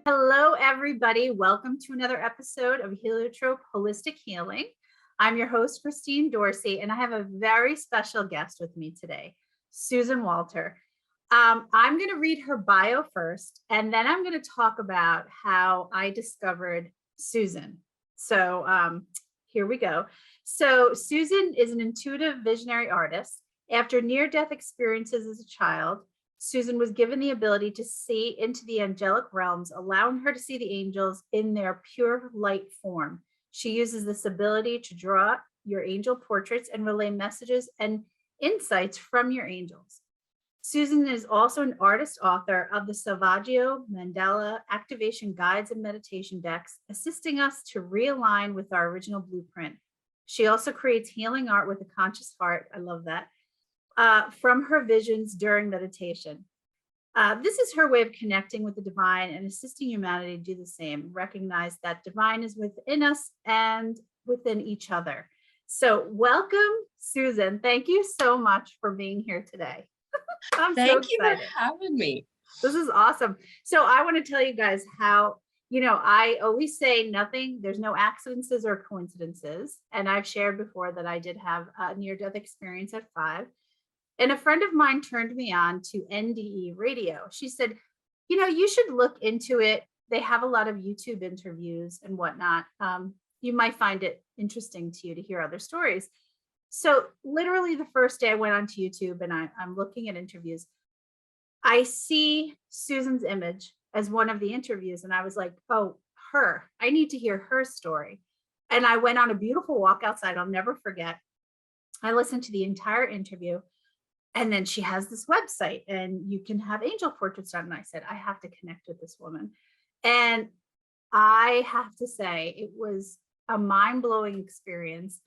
Hello, everybody. Welcome to another episode of Heliotrope Holistic Healing. I'm your host, Christine Dorsey, and I have a very special guest with me today, Susan Walter. I'm going to read her bio first, and then I'm going to talk about how I discovered Susan. So here we go. So Susan is an intuitive visionary artist. After near-death experiences as a child, Susan was given the ability to see into the angelic realms, allowing her to see the angels in their pure light form. She uses this ability to draw your angel portraits and relay messages and insights from your angels. Susan is also an artist author of the Solfeggio Mandala activation guides and meditation decks, assisting us to realign with our original blueprint. She also creates healing art with a conscious heart. I love that. From her visions during meditation. This is her way of connecting with the divine and assisting humanity to do the same. Recognize that divine is within us and within each other. So welcome, Susan. Thank you so much for being here today. I'm so Thank you for excited. having me. This is awesome. So I want to tell you guys how, I always say nothing, there's no accidents or coincidences. And I've shared before that I did have a near-death experience at 5. And a friend of mine turned me on to NDE radio. She said, you should look into it. They have a lot of YouTube interviews and whatnot. You might find it interesting to you to hear other stories. So literally the first day I went onto YouTube and I'm looking at interviews, I see Susan's image as one of the interviews. And I was like, oh, I need to hear her story. And I went on a beautiful walk outside. I'll never forget. I listened to the entire interview. And then she has this website and you can have angel portraits done. And I said, I have to connect with this woman. And I have to say, it was a mind-blowing experience.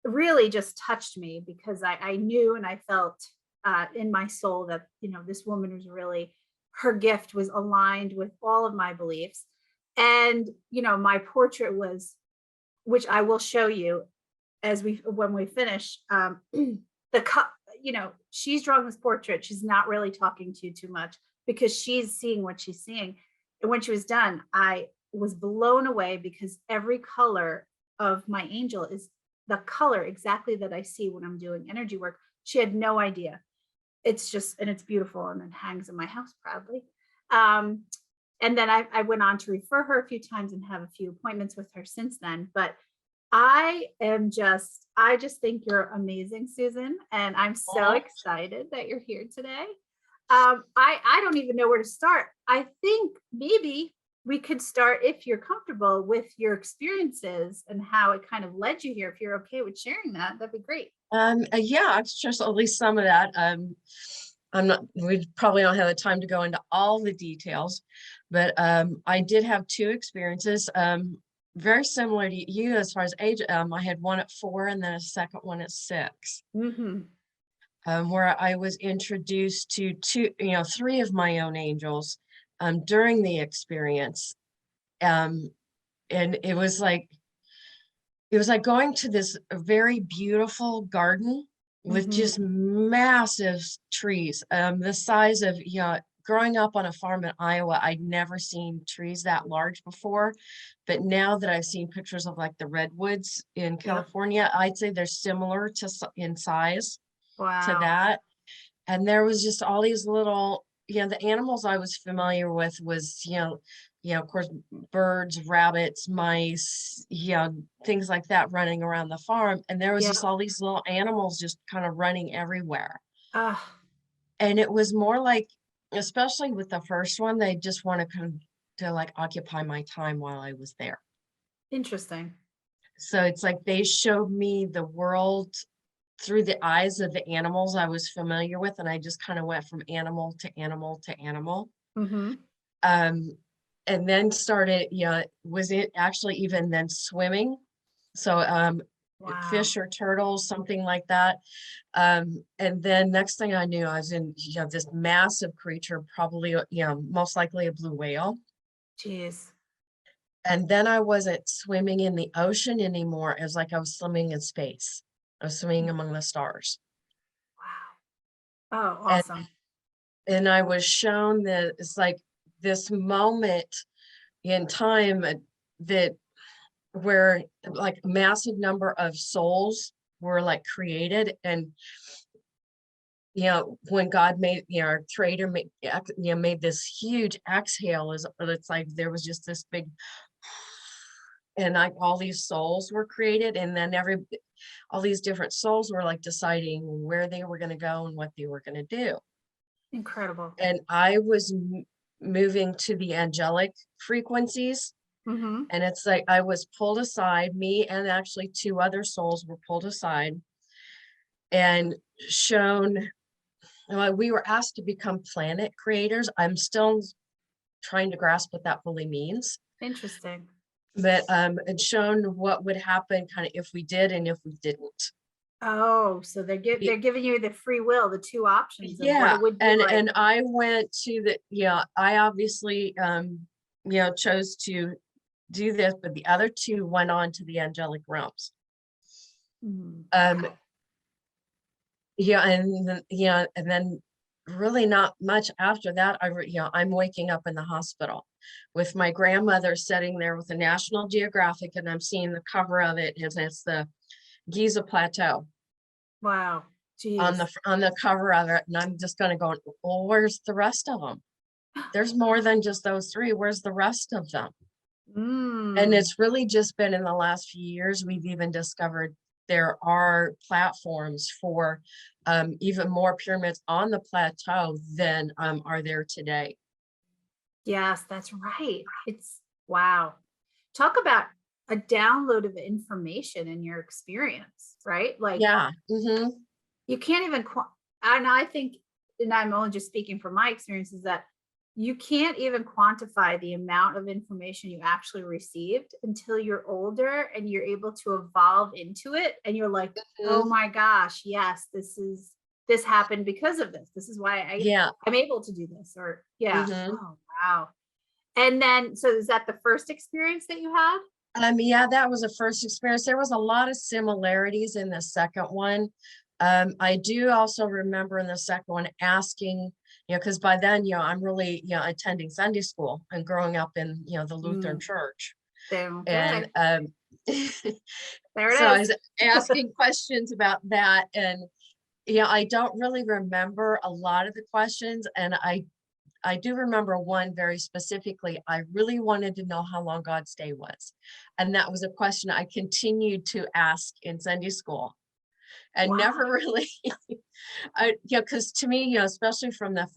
It really just touched me because I knew and I felt in my soul that, this woman was really, her gift was aligned with all of my beliefs. And, my portrait was, which I will show you when we finish, she's drawing this portrait. She's not really talking to you too much because she's seeing what she's seeing. And when she was done, I was blown away because every color of my angel is the color exactly that I see when I'm doing energy work. She had no idea. It's beautiful and it hangs in my house proudly. And then I went on to refer her a few times and have a few appointments with her since then. But I just think you're amazing, Susan, and I'm so excited that you're here today. I don't even know where to start. I think maybe we could start, if you're comfortable, with your experiences and how it kind of led you here. If you're okay with sharing that, that'd be great. Yeah, it's just at least some of that. We probably don't have the time to go into all the details, but I did have 2 experiences. Very similar to you as far as age. I had one at 4 and then a second one at 6, where I was introduced to 3 of my own angels during the experience. And it was like going to this very beautiful garden with just massive trees, the size of, growing up on a farm in Iowa, I'd never seen trees that large before. But now that I've seen pictures of like the redwoods in California, I'd say they're similar in size to that. And there was just all these little, the animals I was familiar with was, of course, birds, rabbits, mice, things like that running around the farm. And there was just all these little animals just kind of running everywhere. And it was more like, especially with the first one, they just want to come to like occupy my time while I was there. Interesting. So it's like they showed me the world through the eyes of the animals I was familiar with, and I just kind of went from animal to animal to animal. And then started, was it actually even then swimming? So fish or turtles, something like that. And then next thing I knew, I was in this massive creature, probably most likely a blue whale. Jeez. And then I wasn't swimming in the ocean anymore. It was like I was swimming in space. I was swimming among the stars. Wow. Oh, awesome. And I was shown that it's like this moment in time that where like a massive number of souls were like created. And when God made, our creator made, made this huge exhale, it's like there was just this big, and like all these souls were created, and then all these different souls were like deciding where they were going to go and what they were going to do. Incredible. And I was moving to the angelic frequencies. Mm-hmm. And it's like I was pulled aside, me and actually two other souls were pulled aside and shown, we were asked to become planet creators. I'm still trying to grasp what that fully means. Interesting. But and shown what would happen kind of if we did and if we didn't. Oh, so they're giving you the free will, the two options of what Yeah, it would be and like. and I went to I obviously chose to do this, but the other two went on to the Angelic Realms. Okay. And then really not much after that. I'm waking up in the hospital with my grandmother sitting there with the National Geographic, and I'm seeing the cover of it, and it's the Giza Plateau. Wow. Jeez. On the cover of it, and I'm just going to go, well, where's the rest of them? There's more than just those three. Where's the rest of them? And it's really just been in the last few years we've even discovered there are platforms for even more pyramids on the plateau than are there today. Yes, that's right. It's wow. Talk about a download of information in your experience, right? Like, Yeah. you can't even, and I think, and I'm only just speaking from my experience, is that you can't even quantify the amount of information you actually received until you're older and you're able to evolve into it. And you're like, oh my gosh, yes, this happened because of this. This is why I'm able to do this. Or oh wow. And then, so is that the first experience that you had? Yeah, that was a first experience. There was a lot of similarities in the second one. I do also remember in the second one asking, because by then, I'm really, attending Sunday school and growing up in, the Lutheran church. Okay. And there it so I is. was asking questions about that. And, I don't really remember a lot of the questions. And I do remember one very specifically. I really wanted to know how long God's day was. And that was a question I continued to ask in Sunday school. And never really, because to me, especially from the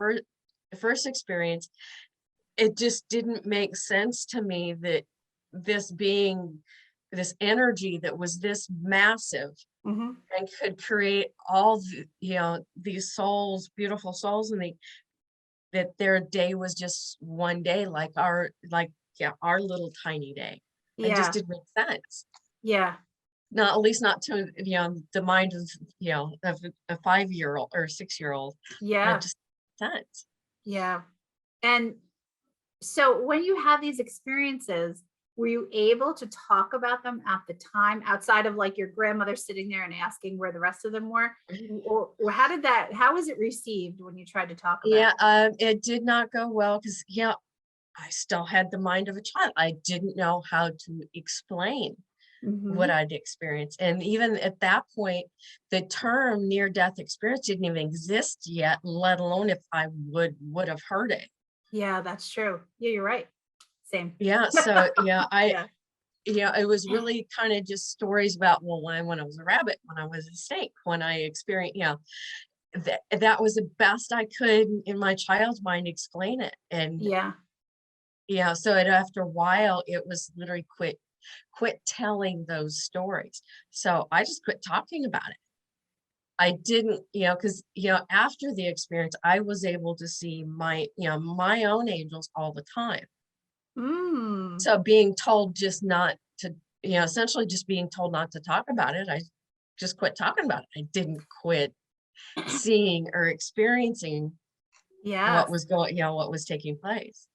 first experience, it just didn't make sense to me that this energy that was this massive and could create all these souls, beautiful souls, and that their day was just one day, like our little tiny day. It just didn't make sense. Yeah. Not, at least not to the mind of of a 5-year-old or 6-year-old. Yeah. Just sense. Yeah. And so when you have these experiences, were you able to talk about them at the time outside of like your grandmother sitting there and asking where the rest of them were? Or how was it received when you tried to talk about it? It did not go well because I still had the mind of a child. I didn't know how to explain what I'd experienced. And even at that point, the term near-death experience didn't even exist yet, let alone if I would have heard it. Yeah, that's true. Yeah, you're right. Same. Yeah. So it was really kind of just stories about, well, when I was a rabbit, when I was a snake, when I experienced, that was the best I could in my child's mind explain it. And so after a while, it was literally quit telling those stories. So I just quit talking about it. I didn't, because, after the experience, I was able to see my own angels all the time. So being told just not to, essentially just being told not to talk about it, I just quit talking about it. I didn't quit seeing or experiencing what was what was taking place.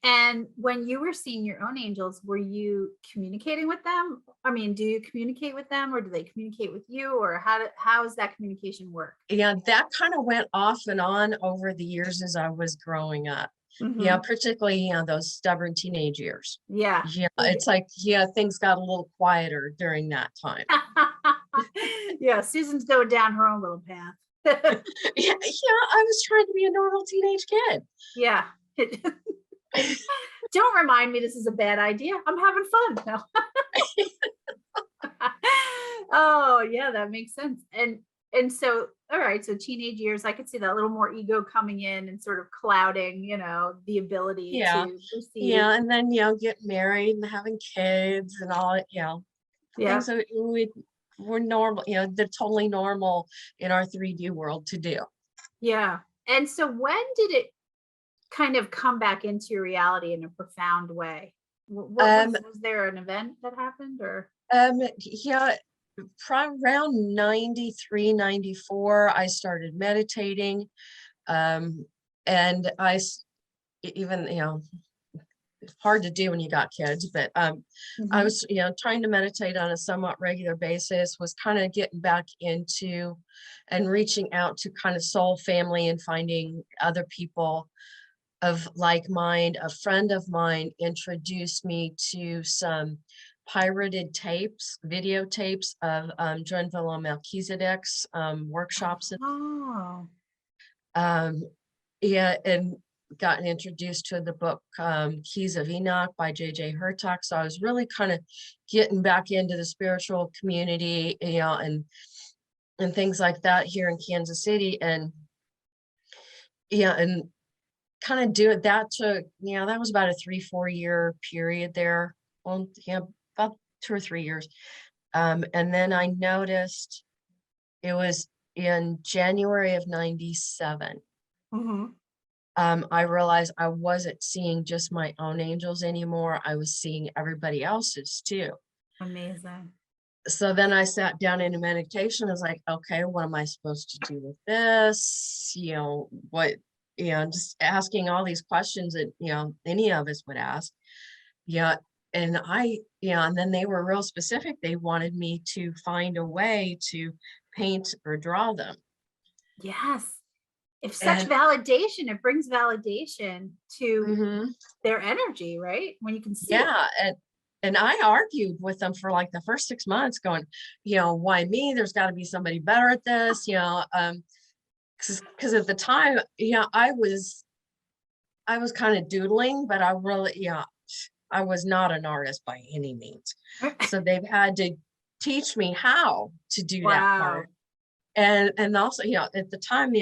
And when you were seeing your own angels, were you communicating with them? I mean, do you communicate with them, or do they communicate with you, or how does that communication work? Yeah, that kind of went off and on over the years as I was growing up. Yeah, Mm-hmm. particularly, those stubborn teenage years. Yeah. Yeah, it's like, yeah, things got a little quieter during that time. Yeah, Susan's going down her own little path. Yeah, I was trying to be a normal teenage kid. Yeah. Don't remind me this is a bad idea. I'm having fun. No. Oh, yeah, that makes sense. And so, all right, so teenage years, I could see that little more ego coming in and sort of clouding, the ability Yeah. to perceive. Yeah, and then, get married and having kids and all, things Yeah. that we were normal, they're totally normal in our 3D world to do. Yeah. And so when did it kind of come back into your reality in a profound way? What Um, was there an event that happened or? yeah, from around 93, 94, I started meditating. And even, it's hard to do when you got kids, but I Mhm. was, trying to meditate on a somewhat regular basis, was kind of getting back into and reaching out to kind of soul family and finding other people of like mind. A friend of mine introduced me to some pirated tapes, videotapes of Joinville Melchizedek's workshops. Oh, Um, yeah, and gotten introduced to the book Keys of Enoch by J.J. Hurtak. So I was really kind of getting back into the spiritual community, and things like that here in Kansas City. And and kind of do it. That took, that was about a 3-4 year period there. Well, about 2 or 3 years. And then I noticed it was in January of 97. mhm. I realized I wasn't seeing just my own angels anymore. I was seeing everybody else's too. Amazing. So then I sat down in a meditation. I was like, okay, what am I supposed to do with this? Just asking all these questions that, any of us would ask. Yeah. And then they were real specific. They wanted me to find a way to paint or draw them. Yes. If such And validation, it brings validation to mhm. their energy, right? When you can see it. Yeah, and I argued with them for like the first 6 months, going, why me? There's got to be somebody better at this, because at the time, I was kind of doodling, but I really, I was not an artist by any means. So they've had to teach me how to do that part. Wow. And also, at the time,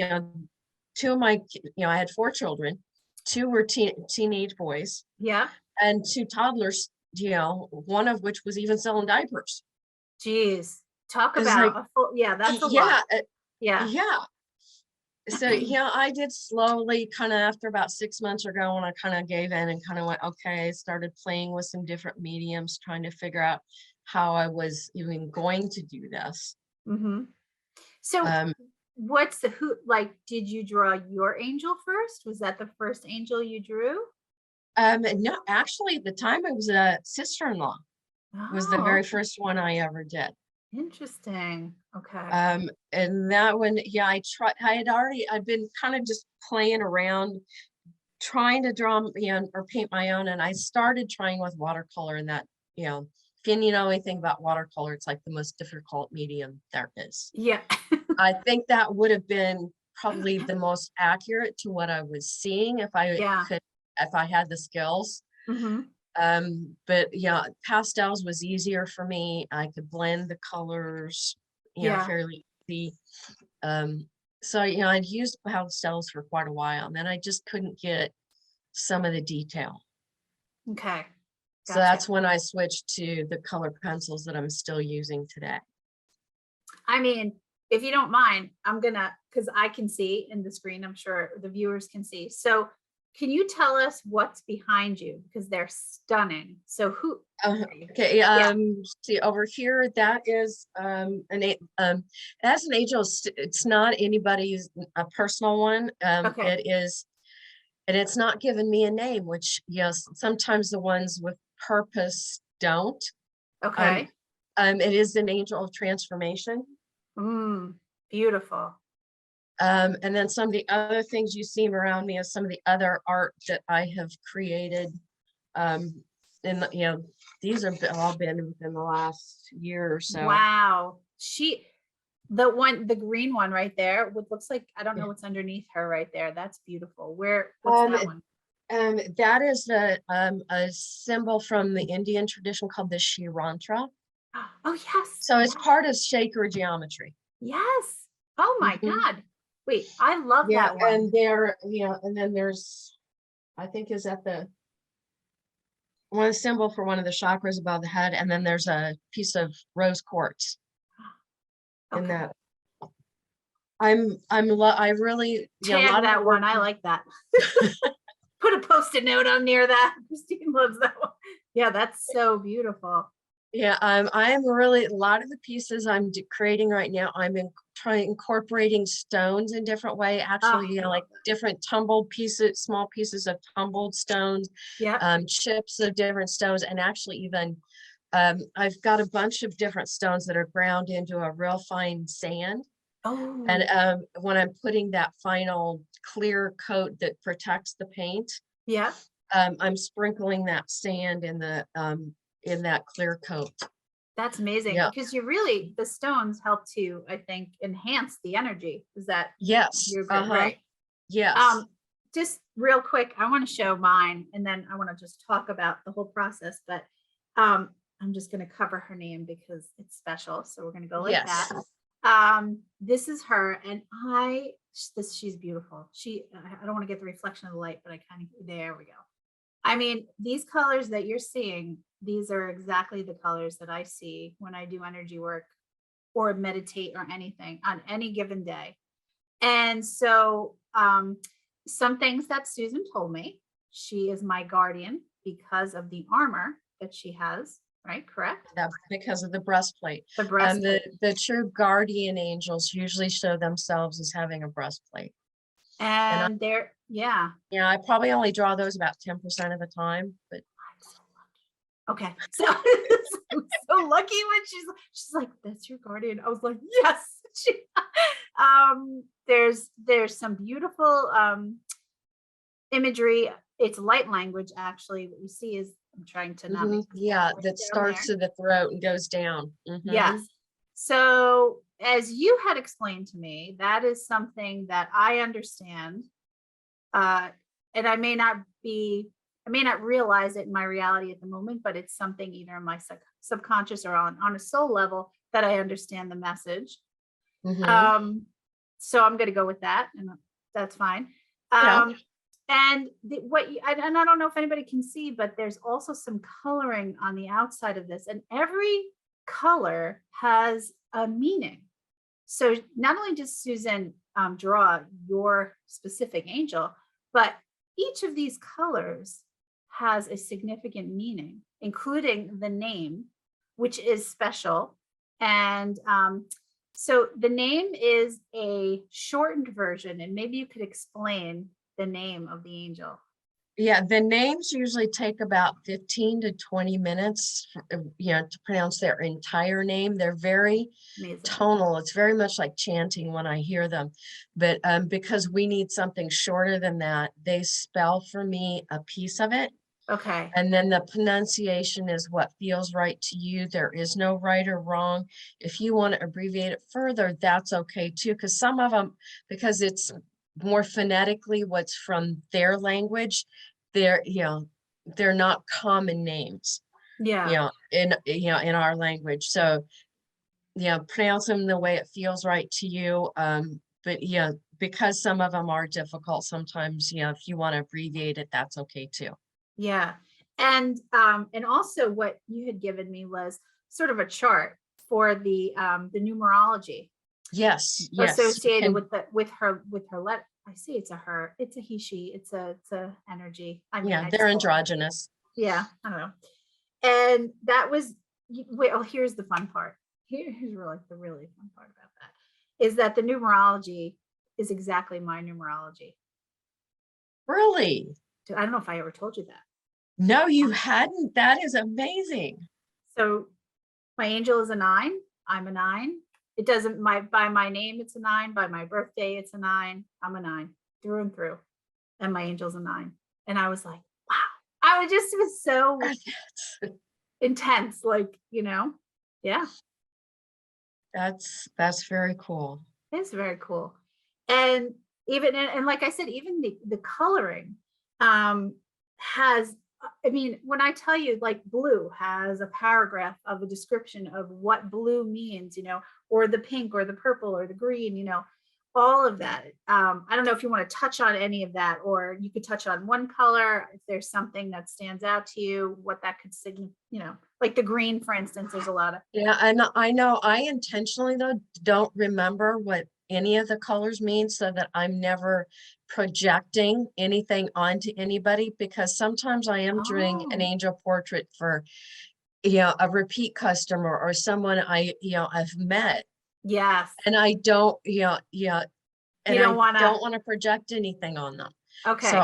two of my, I had 4 children, 2 were teenage boys Yeah. and 2 toddlers, one of which was even selling diapers. Geez. Talk It's like, about a full, yeah, that's a lot. yeah, Yeah. yeah. So, I did slowly kind of after about 6 months or go when I kind of gave in and kind of went, okay, started playing with some different mediums, trying to figure out how I was even going to do this. Hmm. So Um, what's the who like did you draw your angel first? Was that the first angel you drew? no, actually, at the time it was a sister-in-law was the Oh, very okay. first one I ever did. Interesting. Okay. And that one, I'd been kind of just playing around, trying to draw, or paint my own. And I started trying with watercolor and that, if you know anything about watercolor, it's like the most difficult medium there is. Yeah. I think that would have been probably the most accurate to what I was seeing Yeah. if I had the skills. Hmm. But pastels was easier for me. I could blend the colors, Yeah. fairly easy. Um, so, I'd used pastels for quite a while, and then I just couldn't get some of the detail. Okay. So Gotcha. that's when I switched to the color pencils that I'm still using today. I mean, if you don't mind, I'm gonna, because I can see in the screen, I'm sure the viewers can see. So can you tell us what's behind you? Because they're stunning. So who, Okay, yeah, see over here, that is that's an angel. It's not anybody's a personal one. okay, It is, and it's not giving me a name, which yes, sometimes the ones with purpose don't. Um, okay. it is an angel of transformation. Mm, beautiful. And then some of the other things you see around me is some of the other art that I have created. And these have all been within the last year or so. Wow. The green one right there, what looks like, I don't know what's underneath her right there. That's beautiful. What's that one? That is a symbol from the Indian tradition called the Shirantra. Oh, yes. So it's part of sacred geometry. Yes. Oh my God. Wait, I love that one. And and then there's, I think is at the one symbol for one of the chakras above the head, and then there's a piece of rose quartz in that. I really tag that one. I like that. Put a post-it note on near that. Christine loves that one. Yeah, that's so beautiful. Yeah, I'm really, a lot of the pieces I'm creating right now, I'm incorporating stones in different way, actually, like different tumbled pieces, small pieces of tumbled stones, chips of different stones, and actually even I've got a bunch of different stones that are ground into a real fine sand. And when I'm putting that final clear coat that protects the paint, I'm sprinkling that sand in that clear coat. That's amazing because the stones help to, I think, enhance the energy. Is that you're good, right? Yes. Just real quick, I want to show mine, and then I want to just talk about the whole process. But I'm just going to cover her name because it's special, so we're going to go like that. This is her, and she's beautiful. I don't want to get the reflection of the light, but I kind of, there we go. I mean, these colors that you're seeing, these are exactly the colors that I see when I do energy work or meditate or anything on any given day. And so some things that Susan told me, she is my guardian because of the armor that she has, right? Correct? Yeah, because of the breastplate. The true guardian angels usually show themselves as having a breastplate. And they're, I probably only draw those about 10% of the time, but I'm so lucky. Okay. So I'm so lucky when she's like, that's your guardian. I was like, yes. There's some beautiful imagery. It's light language, actually. What you see is, I'm trying to not that starts at the throat and goes down. Yes. So as you had explained to me, that is something that I understand. And I may not realize it in my reality at the moment, but it's something either in my subconscious or on a soul level that I understand the message. So I'm going to go with that, and that's fine. And and I don't know if anybody can see, but there's also some coloring on the outside of this, and every color has a meaning. So not only does Susan draw your specific angel, but each of these colors has a significant meaning, including the name, which is special. And so the name is a shortened version, and maybe you could explain the name of the angel. Yeah, the names usually take about 15 to 20 minutes, to pronounce their entire name. They're very tonal. It's very much like chanting when I hear them. But because we need something shorter than that, they spell for me a piece of it. Okay. And then the pronunciation is what feels right to you. There is no right or wrong. If you want to abbreviate it further, that's okay too. Because some of them, because it's more phonetically what's from their language, they're not common names in our language. So pronounce them the way it feels right to you. But because some of them are difficult sometimes, if you want to abbreviate it, that's okay too. And also what you had given me was sort of a chart for the numerology. Yes. Associated with her letter. I see it's a her, it's a he, she, it's a energy. I mean, they're androgynous. I don't know. And that was, here's the fun part. Here's really the really fun part about that is that the numerology is exactly my numerology. Really? I don't know if I ever told you that. No, you hadn't. That is amazing. So my angel is a 9. I'm a 9. It doesn't by my name, it's a 9. By my birthday, it's a 9. I'm a 9 through and through. And my angel's a 9. And I was like, wow. It was so intense, like, yeah, That's very cool. it's very cool. And and like I said, even the coloring has, I mean, when I tell you, like, blue has a paragraph of a description of what blue means, or the pink or the purple or the green, all of that. I don't know if you want to touch on any of that, or you could touch on one color if there's something that stands out to you, what that could signify, like the green, for instance. There's a lot of. Yeah, and I know I intentionally though don't remember what any of the colors mean so that I'm never projecting anything onto anybody, because sometimes I am doing an Oh, angel portrait for a repeat customer or someone I've met, yes. and I don't You and don't I want to. don't want to project anything on them. So Okay.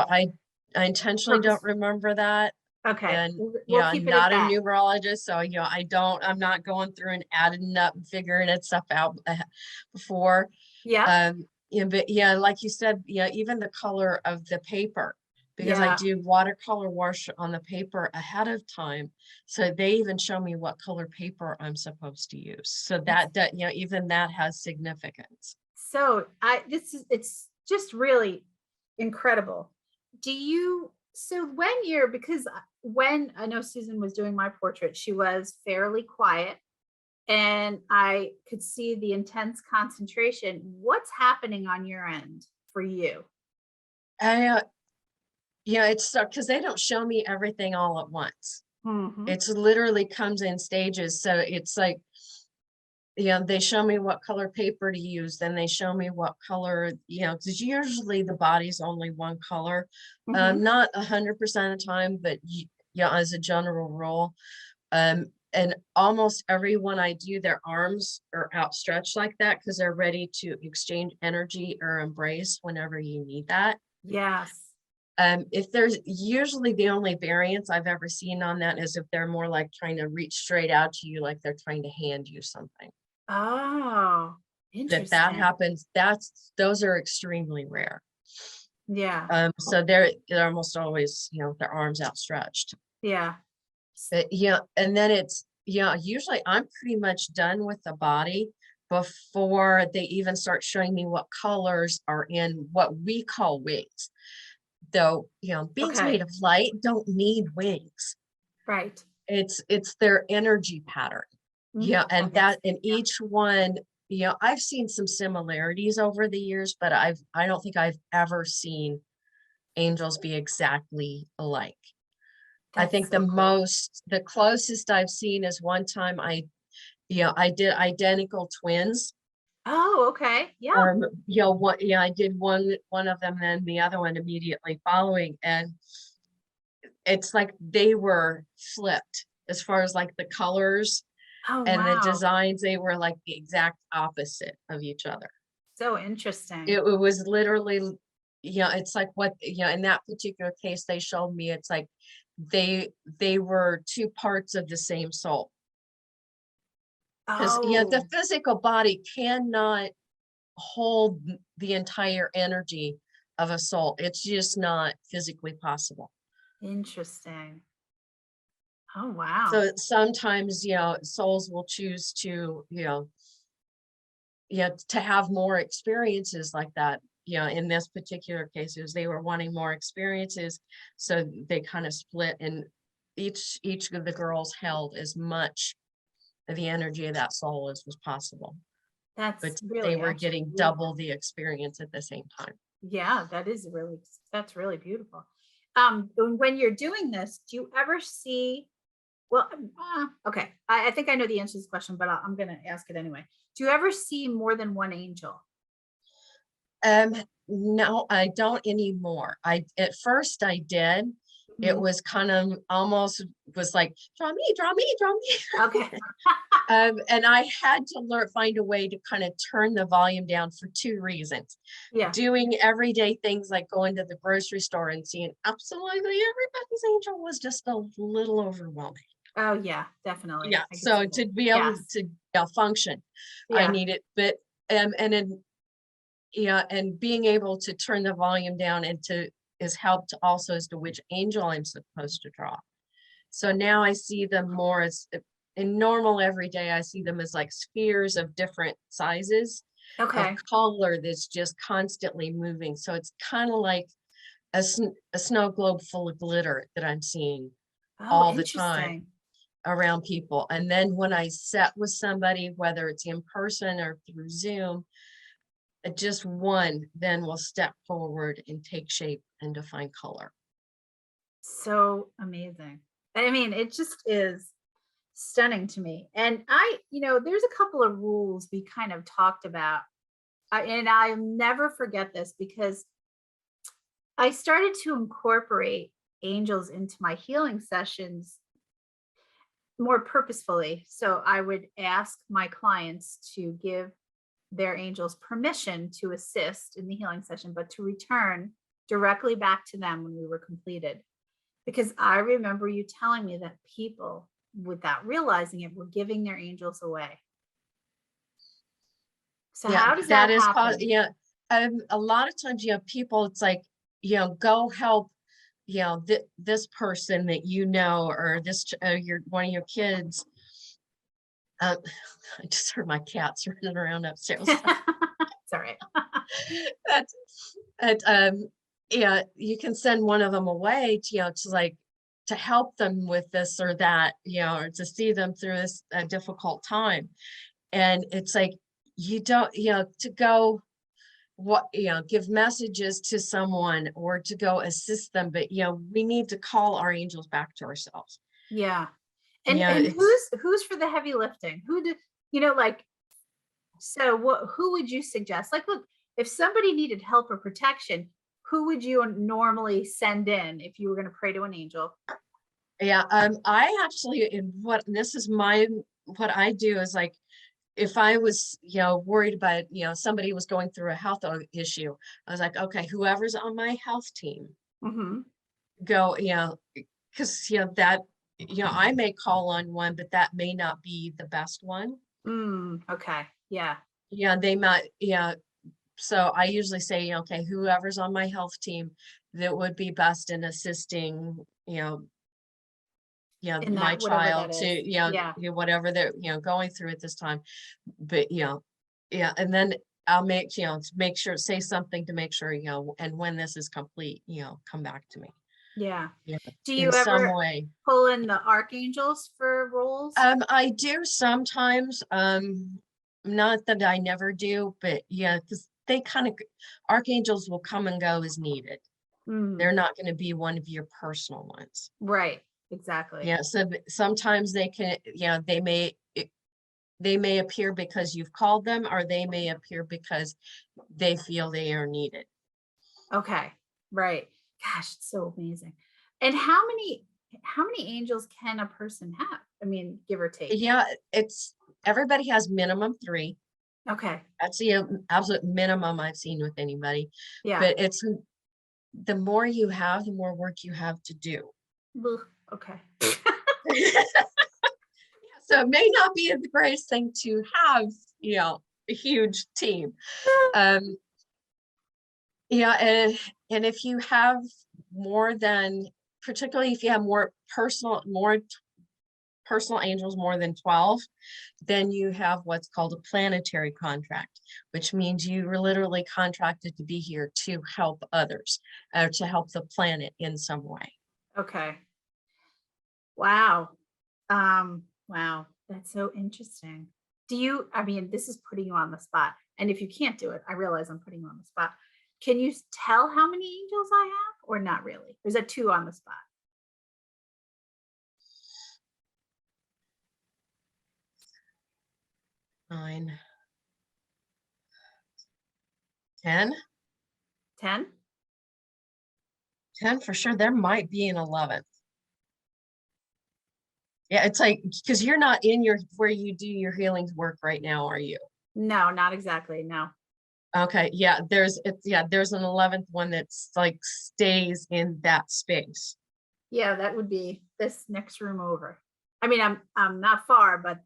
I intentionally don't Purpose. remember that. Okay. And We'll I'm keep it at not a that. numerologist, so I'm not going through and adding up and figuring it stuff out before. Yep. But yeah, like you said, even the color of the paper, because I Yeah. do watercolor wash on the paper ahead of time. So they even show me what color paper I'm supposed to use. So that even that has significance. So it's just really incredible. So because when I know Susan was doing my portrait, she was fairly quiet and I could see the intense concentration. What's happening on your end for you? I it's because they don't show me everything all at once. Hmm. It's literally comes in stages. So it's like, they show me what color paper to use. Then they show me what color, because usually the body's only one color. Hmm. Not 100% of the time, but as a general rule. And almost everyone I do, their arms are outstretched like that because they're ready to exchange energy or embrace whenever you need that. Yes. If there's usually the only variance I've ever seen on that is if they're more like trying to reach straight out to you, like they're trying to hand you something. Oh, That interesting. happens. Those are extremely rare. Yeah. So they're almost always, their arms outstretched. Yeah. But and then it's usually I'm pretty much done with the body before they even start showing me what colors are in what we call wings. Though, beings made Okay. of light don't need wings. Right. It's their energy pattern. Mhm. And That makes. that in each one, I've seen some similarities over the years, but I don't think I've ever seen angels be exactly alike. I That's think so cool. the closest I've seen is one time I did identical twins. Oh, okay. Yeah. I did one of them, then the other one immediately following, and it's like they were flipped as far as like the colors Oh, and the wow. designs. They were like the exact opposite of each other. So interesting. It was literally, it's like what, in that particular case they showed me, it's like they were two parts of the same soul. Because the Oh, physical body cannot hold the entire energy of a soul. It's just not physically possible. interesting. Oh, wow. So sometimes, souls will choose to, to have more experiences like that. In this particular case, is they were wanting more experiences, so they kind of split, and each of the girls held as much of the energy of that soul as was possible, That's but they really were actually getting double beautiful. the experience at the same time. Yeah, that's really beautiful. When you're doing this, do you ever see, well, okay, I think I know the answer to this question, but I'm going to ask it anyway. Do you ever see more than one angel? Um, no, I don't anymore. At first I did. It Mhm. was kind of almost was like, draw me, draw me, draw me. Okay. And I had to find a way to kind of turn the volume down for two reasons. Yeah. Doing everyday things like going to the grocery store and seeing absolutely everybody's angel was just a little overwhelming. Oh, yeah, definitely. Yeah. I could see So that. to be able Yes. to function. I Yeah. need it, but and then yeah, and being able to turn the volume down and to is helped also as to which angel I'm supposed to draw. So now I see them more as in normal every day, I see them as like spheres of different sizes of Okay. color that's just constantly moving. So it's kind of like a snow globe full of glitter that I'm seeing Oh, all the time interesting. around people. And then when I set with somebody, whether it's in person or through Zoom, just one then will step forward and take shape and define color. So amazing. I mean, it just is stunning to me. And there's a couple of rules we kind of talked about. And I'll never forget this because I started to incorporate angels into my healing sessions more purposefully. So I would ask my clients to give their angels permission to assist in the healing session, but to return directly back to them when we were completed. Because I remember you telling me that people, without realizing it, were giving their angels away. So Yeah, how does that that is happen? yeah. A lot of times, people, it's like, go help, this person that or this your one of your kids. I just heard my cats running around upstairs. It's all right. That's that yeah, you can send one of them away to, to like to help them with this or that, or to see them through this difficult time. And it's like you don't, to go give messages to someone or to go assist them, but we need to call our angels back to ourselves. Yeah. And It's who's for the heavy lifting? Who do like, so who would you suggest? Like, look, if somebody needed help or protection, who would you normally send in if you were going to pray to an angel? yeah. I actually, in what this is my what I do is like, if I was, worried about, somebody was going through a health issue, I was like, okay, whoever's on my health team, Hmm. go, because, that, I may call on one, but that may not be the best one. Okay. Yeah. Yeah, they might, so I usually say, okay, whoever's on my health team that would be best in assisting, In my that, whatever that child is. to, Yeah. whatever they're, going through at this time. But, yeah, and then I'll make sure, say something to make sure, and when this is complete, come back to me. Yeah. Yeah, Do you in some ever way. pull in the archangels for roles? I do sometimes, not that I never do, but yeah, because they kind of, archangels will come and go as needed. Mm, They're not going to be one of your personal ones. right. Exactly. Yeah, so sometimes they can, they may appear because you've called them, or they may appear because they feel they are needed. Okay. Right. Gosh, it's so amazing. And how many angels can a person have? I mean, give or take. Yeah, it's everybody has minimum 3. Okay. That's the absolute minimum I've seen with anybody. Yeah. But it's the more you have, the more work you have to do. Ugh, okay. So it may not be the greatest thing to have, a huge team. Um, yeah, and if you have more than, particularly if you have more personal angels, more than 12, then you have what's called a planetary contract, which means you were literally contracted to be here to help others, or to help the planet in some way. Okay. Wow. Wow. That's so interesting. I mean, this is putting you on the spot. And if you can't do it, I realize I'm putting you on the spot. Can you tell how many angels I have or not really? There's a two on the spot. 9, 10, 10? 10 for sure. There might be an 11th. Yeah, it's like, because you're not in where you do your healings work right now, are you? No, not exactly. No. Okay, yeah, there's an 11th one that's like stays in that space. Yeah, that would be this next room over. I mean, I'm not far, but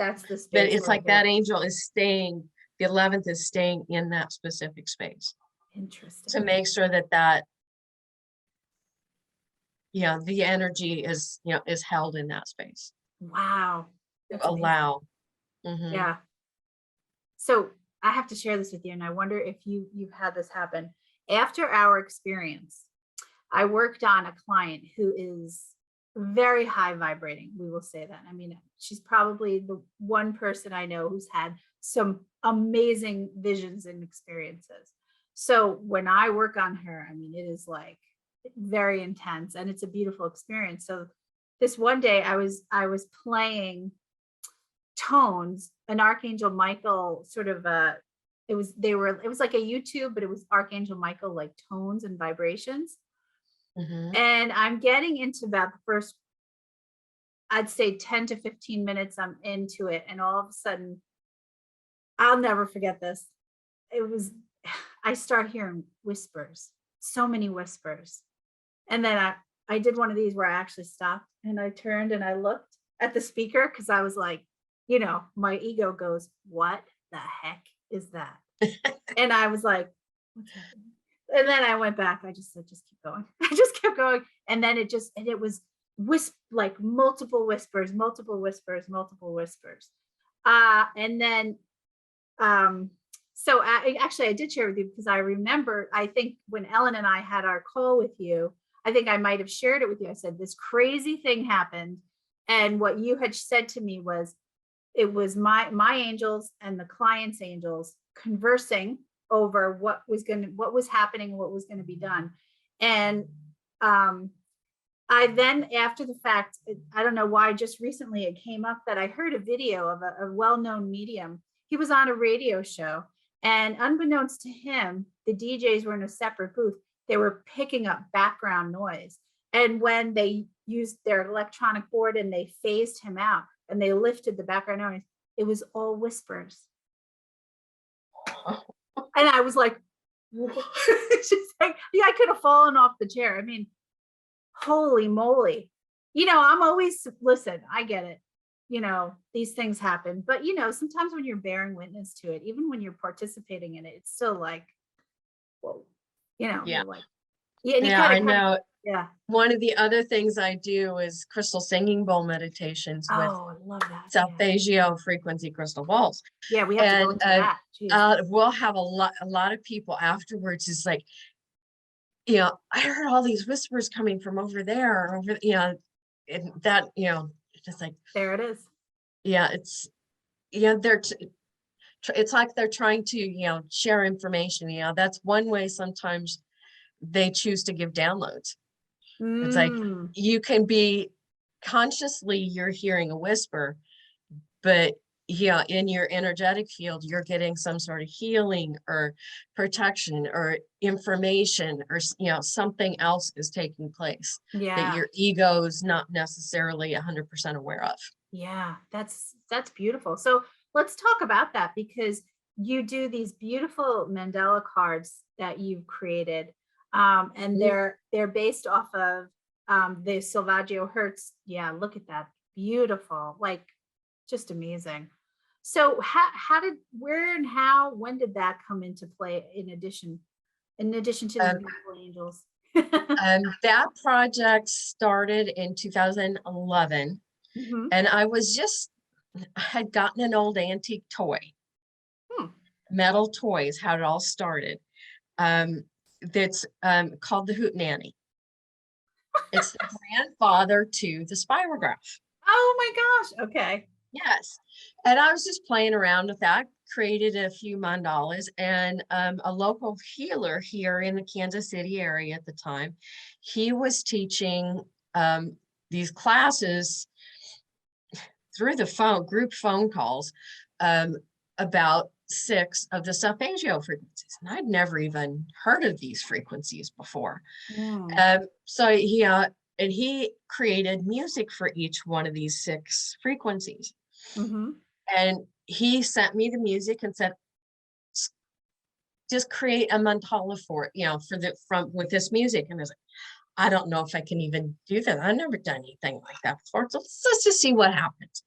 That's the But space it's where like that angel is staying, the 11th is staying in that specific space interesting. to make sure that the energy is, is held in that space. Wow. To That's amazing. allow. Mhm. Yeah. So I have to share this with you, and I wonder if you've had this happen. After our experience, I worked on a client who is very high vibrating. We will say that. I mean, she's probably the one person I know who's had some amazing visions and experiences. So when I work on her, I mean, it is like very intense and it's a beautiful experience. So this one day I was playing tones, an Archangel Michael sort of it was like a YouTube, but it was Archangel Michael like tones and vibrations. Mhm. And I'm getting into about the first, I'd say 10 to 15 minutes, I'm into it. And all of a sudden, I'll never forget this. It was, I start hearing whispers, so many whispers. And then I did one of these where I actually stopped and I turned and I looked at the speaker because I was like, my ego goes, what the heck is that? And I was like, what's happening? And then I went back. I just said, just keep going. I just kept going. And then it was like multiple whispers, multiple whispers, multiple whispers. And then, so I did share with you because I remember, I think when Ellen and I had our call with you, I think I might have shared it with you. I said, this crazy thing happened. And what you had said to me was, it was my angels and the client's angels conversing over what was happening, what was going to be done. And I then, after the fact, I don't know why, just recently it came up that I heard a video of a well-known medium. He was on a radio show, and unbeknownst to him, the DJs were in a separate booth. They were picking up background noise. And when they used their electronic board and they phased him out and they lifted the background noise, it was all whispers. And I was like, it's just like, yeah, I could have fallen off the chair. I mean, holy moly. I'm always, listen, I get it. These things happen, but sometimes when you're bearing witness to it, even when you're participating in it, it's still like, whoa, Yeah. you're like, yeah, and Yeah, I know. yeah. One of the other things I do is crystal singing bowl meditations with Oh, I love that. Solfeggio frequency crystal bowls. Yeah, we have to go And into that. Jeez. we'll have a lot of people afterwards is like, I heard all these whispers coming from over there, and that, it's just like, There it is. yeah, it's, it's like they're trying to, share information. That's one way sometimes they choose to give downloads. It's like you can be consciously, you're hearing a whisper, but in your energetic field, you're getting some sort of healing or protection or information, or something else is taking place that Yeah. your ego is not necessarily 100% aware of. Yeah, that's beautiful. So let's talk about that, because you do these beautiful Mandala cards that you've created. And they're based off of the Solfeggio Hertz. Yeah, look at that. Beautiful. Like, just amazing. So where and how, when did that come into play in addition to the beautiful angels? That project started in 2011. Mhm. And I had gotten an old antique toy, metal toys, how it all started. That's called the Hoot Nanny. It's the grandfather to the spirograph. Oh my gosh. Okay. Yes. And I was just playing around with that, created a few mandalas, and a local healer here in the Kansas City area at the time, he was teaching these classes through the group phone calls about 6 of the Solfeggio frequencies. And I'd never even heard of these frequencies before. So he created music for each one of these 6 frequencies. And he sent me the music and said, just create a mandala for it, with this music. And I was like, I don't know if I can even do that. I've never done anything like that before. So let's just see what happens.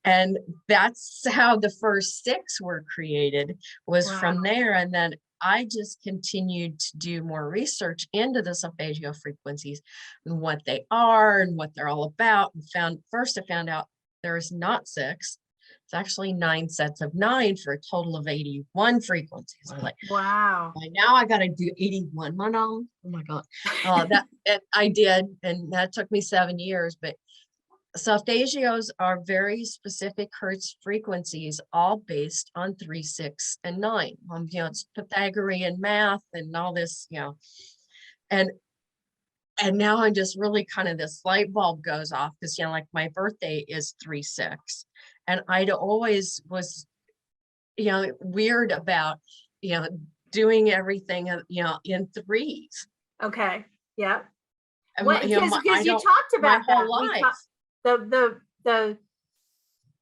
And that's how the first 6 were created, was Wow. from there. And then I just continued to do more research into the solfeggio frequencies and what they are and what they're all about. And I found out there's not 6. It's actually 9 sets of 9 for a total of 81 frequencies. I'm like, Wow. by now I got to do 81, Mandala. Oh my God. That I did. And that took me 7 years, but solfeggios are very specific hertz frequencies, all based on 3, 6, and 9. It's Pythagorean math and all this, and now I'm just really kind of, this light bulb goes off because, like my birthday is 3, 6, and I'd always was, weird about, doing everything, in threes. Okay. Yeah. And What, because I you don't, talked my about whole that. We life. talked the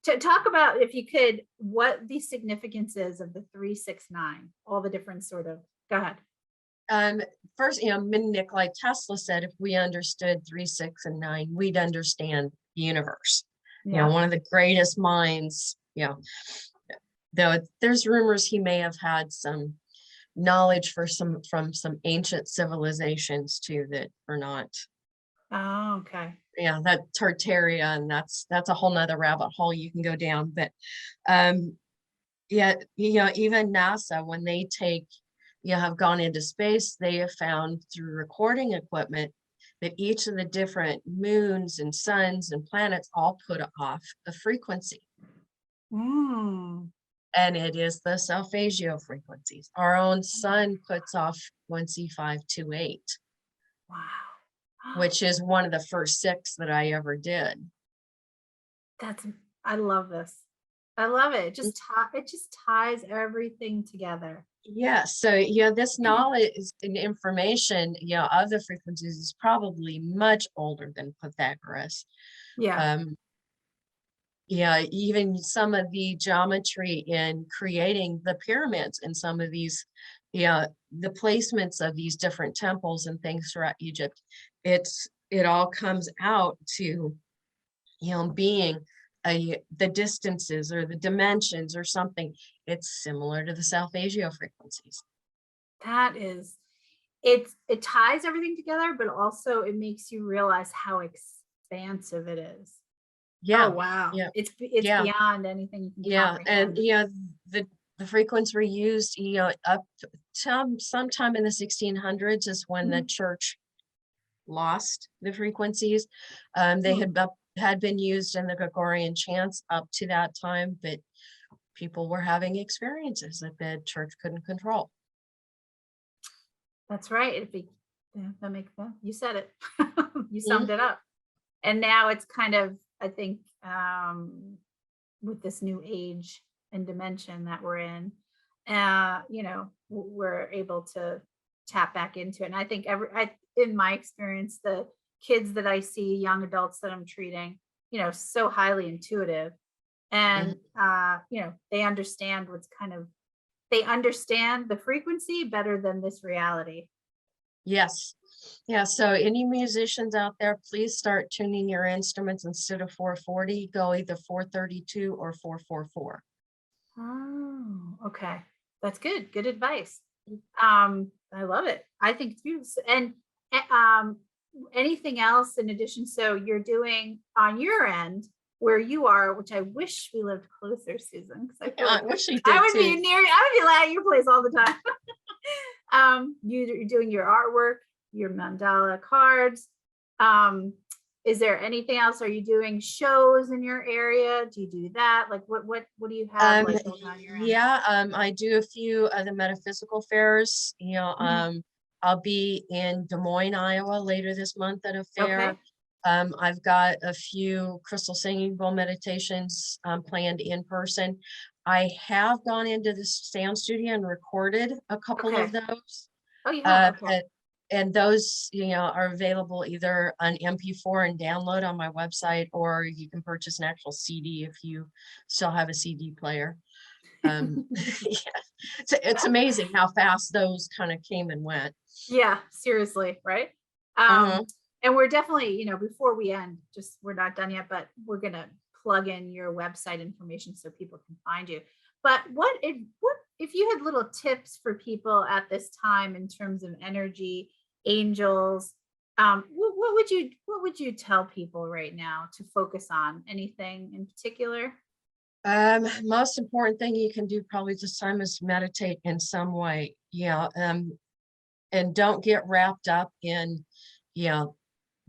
to talk about, if you could, what the significance is of the 3, 6, 9, all the different sort of, go ahead. First, Nikolai Tesla said if we understood 3, 6, and 9, we'd understand the universe. Yeah. One of the greatest minds, though there's rumors he may have had some knowledge from some ancient civilizations too that are not. Oh, okay. That Tartaria, and that's a whole nother rabbit hole you can go down. But even NASA, when they have gone into space, they have found through recording equipment that each of the different moons and suns and planets all put off a frequency. Mm. And it is the solfeggio frequencies. Our own sun puts off frequency 528. Wow. Which is one of the first 6 that I ever did. I love this. I love it. It just ties everything together. Yeah. So, this knowledge and information, of the frequencies is probably much older than Pythagoras. Yeah. Even some of the geometry in creating the pyramids and some of these, the placements of these different temples and things throughout Egypt, it all comes out to, being the distances or the dimensions or something. It's similar to the solfeggio frequencies. It ties everything together, but also it makes you realize how expansive it is. Yeah. Oh, wow. Yeah. It's beyond anything you can comprehend. And the frequencies were used, up to sometime in the 1600s is when the church lost the frequencies. They had been used in the Gregorian chants up to that time, but people were having experiences that the church couldn't control. That's right. That makes sense. You said it. You summed it up. And now it's kind of, I think, with this new age and dimension that we're in, we're able to tap back into it. And I think in my experience, the kids that I see, young adults that I'm treating, so highly intuitive, and they understand they understand the frequency better than this reality. Yes. Yeah. So any musicians out there, please start tuning your instruments. Instead of 440, go either 432 or 444. Oh, okay. That's good. Good advice. I love it. I think it's beautiful. And anything else in addition? So you're doing on your end where you are, which I wish we lived closer, Susan, because I wish we did I would too. I would be at your place all the time. You're doing your artwork, your mandala cards. Is there anything else? Are you doing shows in your area? Do you do that? Like what do you have like going on your end? I do a few of the metaphysical fairs. I'll be in Des Moines, Iowa later this month at a fair. Okay. I've got a few crystal singing bowl meditations planned in person. I have gone into the sound studio and recorded a couple of those. Oh, you have? Okay. And those, are available either on MP4 and download on my website, or you can purchase an actual CD if you still have a CD player. It's amazing how fast those kind of came and went. Yeah, seriously, right? Um, Uh-huh. and we're definitely, before we end, just we're not done yet, but we're gonna plug in your website information so people can find you. But what if you had little tips for people at this time in terms of energy, angels? What would you tell people right now to focus on? Anything in particular? Most important thing you can do probably this time is meditate in some way. Yeah. And don't get wrapped up in, you know,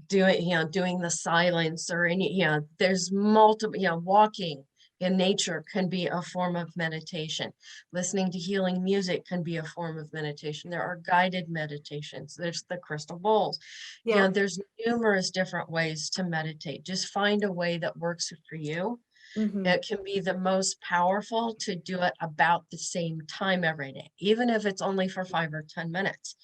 doing the silence or any, there's multiple, walking in nature can be a form of meditation. Listening to healing music can be a form of meditation. There are guided meditations. There's the crystal bowls. Yeah. There's numerous different ways to meditate. Just find a way that works for you. Hmm. It can be the most powerful to do it about the same time every day, even if it's only for 5 or 10 minutes,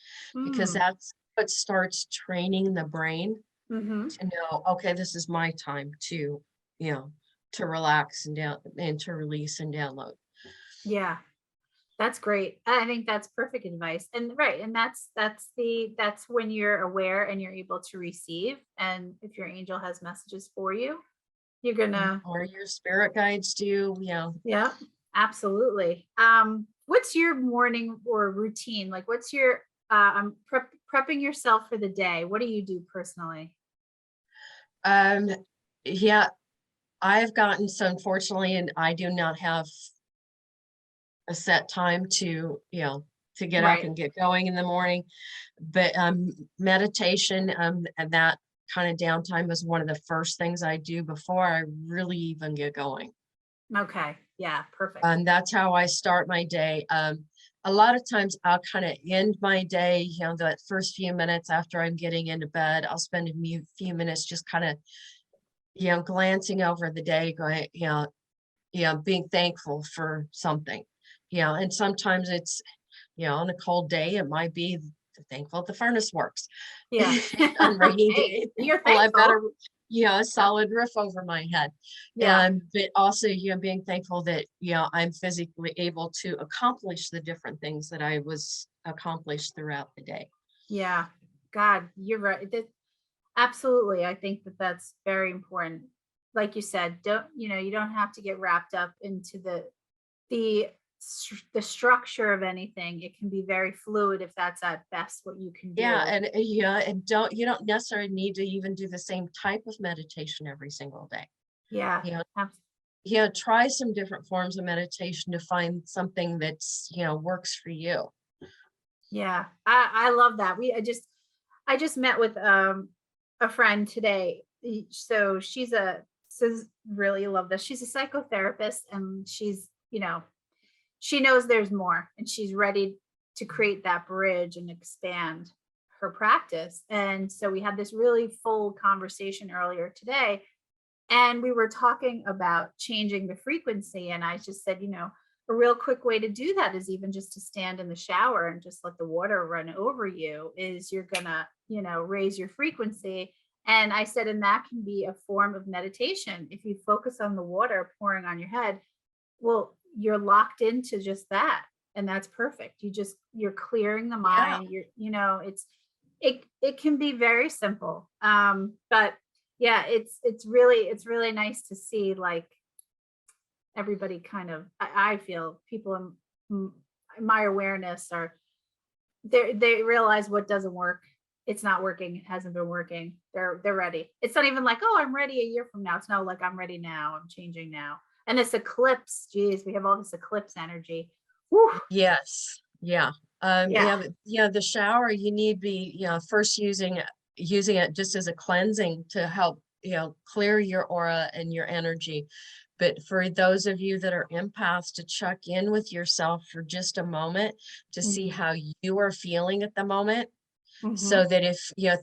because Mm. that's what starts training the brain Hmm. to know, okay, this is my time you know, to relax and down and to release and download. Yeah. That's great. I think that's perfect advice. And right, and that's when you're aware and you're able to receive. And if your angel has messages for you, you're gonna, Or your spirit guides do, yeah, absolutely. What's your morning or routine? Like what's your prepping yourself for the day? What do you do personally? um, yeah, I've gotten so unfortunately, and I do not have a set time to get up Right. and get going in the morning. But meditation and that kind of downtime is one of the first things I do before I really even get going. Okay. Yeah, perfect. And that's how I start my day. A lot of times I'll kind of end my day, that first few minutes after I'm getting into bed, I'll spend a few minutes just kind of, glancing over the day, going, being thankful for something. And sometimes it's, on a cold day, it might be thankful the furnace works. Yeah. On rainy Hey, days, you're thankful I've got thankful. a solid roof over my head. Yeah. And but also, being thankful that, I'm physically able to accomplish the different things that I was accomplished throughout the day. Yeah. God, you're right. Absolutely. I think that that's very important. Like you said, you don't have to get wrapped up into the the structure of anything. It can be very fluid if that's at best what you can Yeah, do. and you don't necessarily need to even do the same type of meditation every single day. Yeah. You know, abs- try some different forms of meditation to find something that's, works for you. Yeah. I love that. I just met with a friend today. So really love this. She's a psychotherapist and she knows there's more and she's ready to create that bridge and expand her practice. And so we had this really full conversation earlier today and we were talking about changing the frequency. And I just said, a real quick way to do that is even just to stand in the shower and just let the water run over you is you're gonna, raise your frequency. And I said, and that can be a form of meditation. If you focus on the water pouring on your head, well, you're locked into just that. And that's perfect. You're clearing the Yeah. mind. It can be very simple. But yeah, it's really nice to see like everybody kind of I feel people in my awareness are they realize what doesn't work. It's not working. It hasn't been working. They're ready. It's not even like, oh, I'm ready a year from now. It's not like I'm ready now. I'm changing now. And this eclipse, geez, we have all this eclipse energy. Whew, Yes. Yeah. yeah. But the shower you need be, first using it just as a cleansing to help, clear your aura and your energy. But for those of you that are empaths, to check in with yourself for just a moment to see Hmm. how you are feeling at the moment. Hmm. So that if,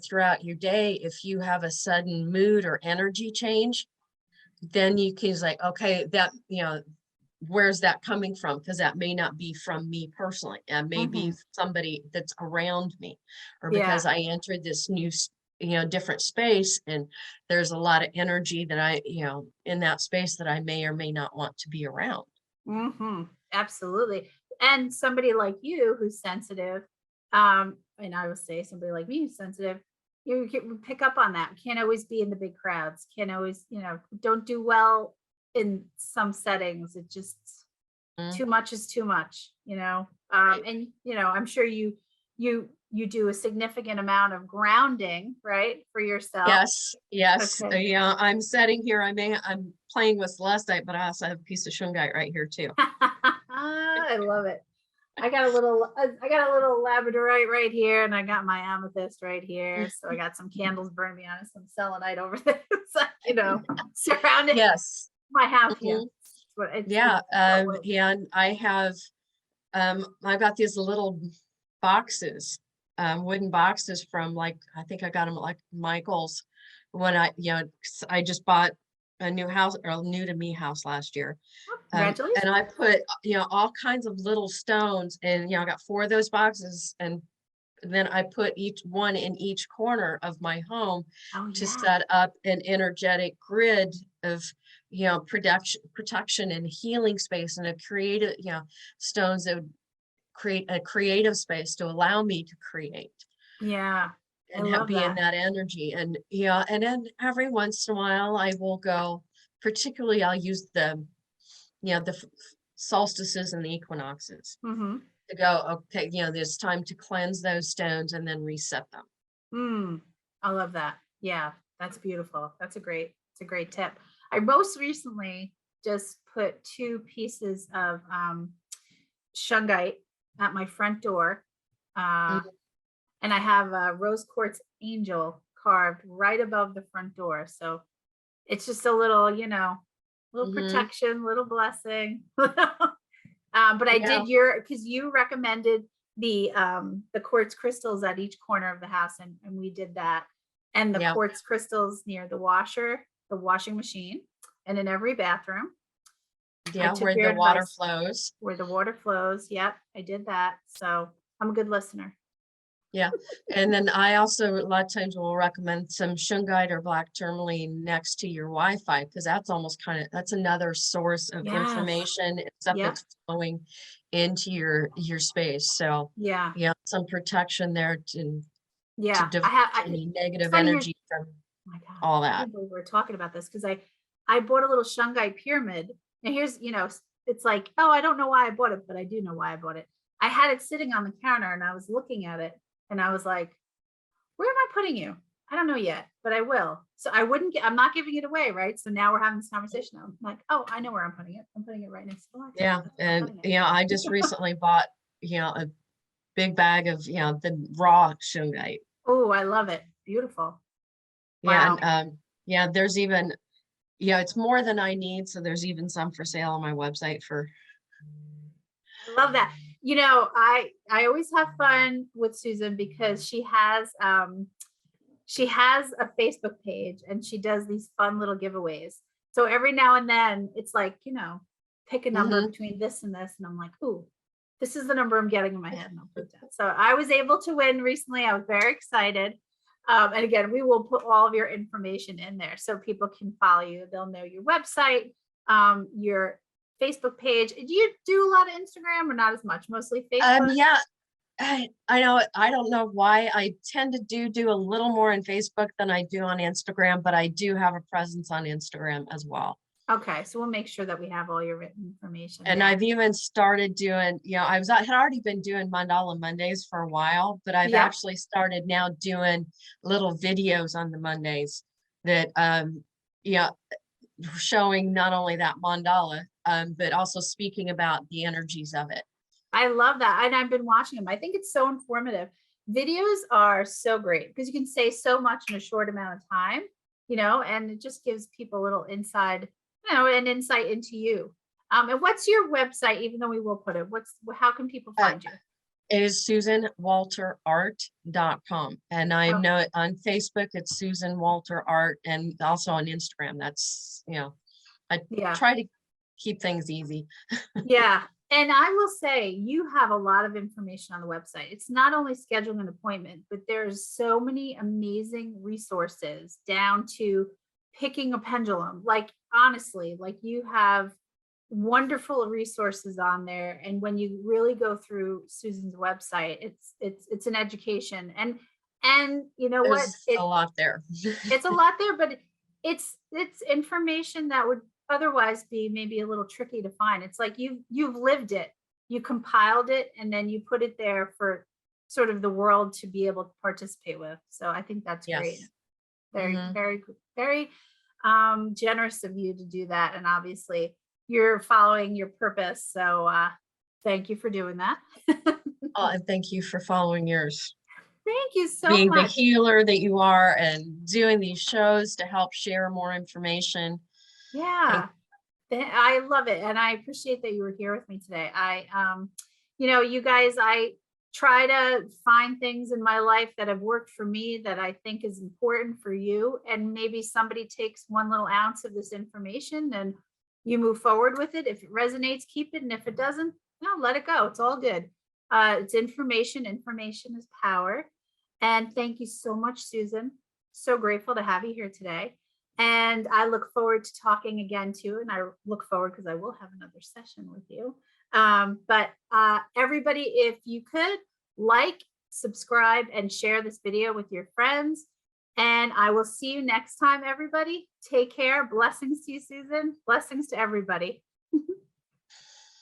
throughout your day, if you have a sudden mood or energy change, then you can like, okay, that, where's that coming from? Because that may not be from me personally. It may be Hmm. somebody that's around me, or Yeah. because I entered this new, different space, and there's a lot of energy that in that space that I may or may not want to be around. Hmm. Absolutely. And somebody like you who's sensitive, and I would say somebody like me who's sensitive, pick up on that. Can't always be in the big crowds. Can't always, don't do well in some settings. It just Mm, too much is too much, right. and I'm sure you do a significant amount of grounding, right, for yourself. Yes, yes. Okay. Yeah, I'm sitting here. I'm playing with celestite, but I also have a piece of shungite right here too. I love it. I got a little labradorite right here, and I got my amethyst right here. So I got some candles burning me on, some selenite over there. It's like, surrounded Yes. my house. Yeah, Mhm. it's Yeah. what works. Yeah. And I've got these little boxes, wooden boxes from like, I think I got them at like Michael's when 'cause I just bought a new house or a new to me house last year. Congratulations. And I put, all kinds of little stones and, I got 4 of those boxes and then I put each one in each corner of my home Oh to yeah, set up an energetic grid of, protection and healing space and a creative, stones that would create a creative space to allow me to create yeah. I and love be in that. that energy. And and then every once in a while I will go, particularly I'll use the solstices and the equinoxes Mm-hmm. to go, okay, there's time to cleanse those stones and then reset them. I love that. Yeah, that's beautiful. It's a great tip. I most recently just put 2 pieces of shungite at my front door. Uh, Mhm. and I have a rose quartz angel carved right above the front door. So it's just a little, little Mhm. protection, little blessing. But I Yeah, did because you recommended the quartz crystals at each corner of the house, and we did that. And the yeah, quartz crystals near the washing machine, and in every bathroom. I yeah, took where your the water advice flows. where the water flows. Yep, I did that. So I'm a good listener. Yeah. And then I also a lot of times will recommend some shungite or black tourmaline next to your Wi-Fi because that's almost that's another source of Yes. information and stuff Yep. that's flowing into your space. So Yeah. yeah, some protection there to Yeah. divert any It's negative funny you're energy from Oh my God, all I that. can't believe we're talking about this because I bought a little shungite pyramid. And here's, it's like, oh, I don't know why I bought it, but I do know why I bought it. I had it sitting on the counter and I was looking at it and I was like, where am I putting you? I don't know yet, but I will. So I'm not giving it away, right? So now we're having this conversation. I'm like, oh, I know where I'm putting it. I'm putting it right next to the light switch. Yeah. That's where I'm And putting it. I just recently bought, a big bag of, the raw shungite. Oh, I love it. Beautiful. Yeah. Wow. And yeah, there's even it's more than I need. So there's even some for sale on my website for. I love that. I always have fun with Susan because she has a Facebook page and she does these fun little giveaways. So every now and then it's like, pick a number Mhm. between this and this. And I'm like, ooh, this is the number I'm getting in my head. And I'll put that. So I was able to win recently. I was very excited. And again, we will put all of your information in there so people can follow you. They'll know your website, your Facebook page. Do you do a lot of Instagram or not as much? Mostly Facebook? Yeah, I know I don't know why I tend to do a little more on Facebook than I do on Instagram, but I do have a presence on Instagram as well. Okay, so we'll make sure that we have all your written information And there. I've even started doing, had already been doing Mandala Mondays for a while, but I've Yep. actually started now doing little videos on the Mondays that yeah, showing not only that mandala, but also speaking about the energies of it. I love that. And I've been watching them. I think it's so informative. Videos are so great because you can say so much in a short amount of time, and it just gives people a little an insight into you. And what's your website, even though we will put it, how can people Uh, find you? It is susanwalterart.com. And I Oh, know it on Facebook, it's Susan Walter Art, and also on Instagram. That's, I yeah. try to keep things easy. Yeah. And I will say you have a lot of information on the website. It's not only scheduling an appointment, but there's so many amazing resources down to picking a pendulum. Like honestly, like you have wonderful resources on there. And when you really go through Susan's website, it's an education. And And you know what? There's a lot there. It's a lot there, but it's information that would otherwise be maybe a little tricky to find. It's like you've lived it, you compiled it, and then you put it there for sort of the world to be able to participate with. So I think that's great. Yes. Very, Mhm. very, very generous of you to do that. And obviously you're following your purpose. So thank you for doing that. And thank you for following yours. Thank you so Being the much. healer that you are and doing these shows to help share more information. Thank Yeah. I love it, and I appreciate that you were here with me today. You know, you guys, I try to find things in my life that have worked for me that I think is important for you, and maybe somebody takes one little ounce of this information and you move forward with it. If it resonates, keep it, and if it doesn't, no, let it go. It's all good. It's information. Information is power. And thank you so much, Susan. So grateful to have you here today. And I look forward to talking again too. And I look forward because I will have another session with you. But everybody, if you could like, subscribe, and share this video with your friends. And I will see you next time, everybody. Take care. Blessings to you, Susan. Blessings to everybody.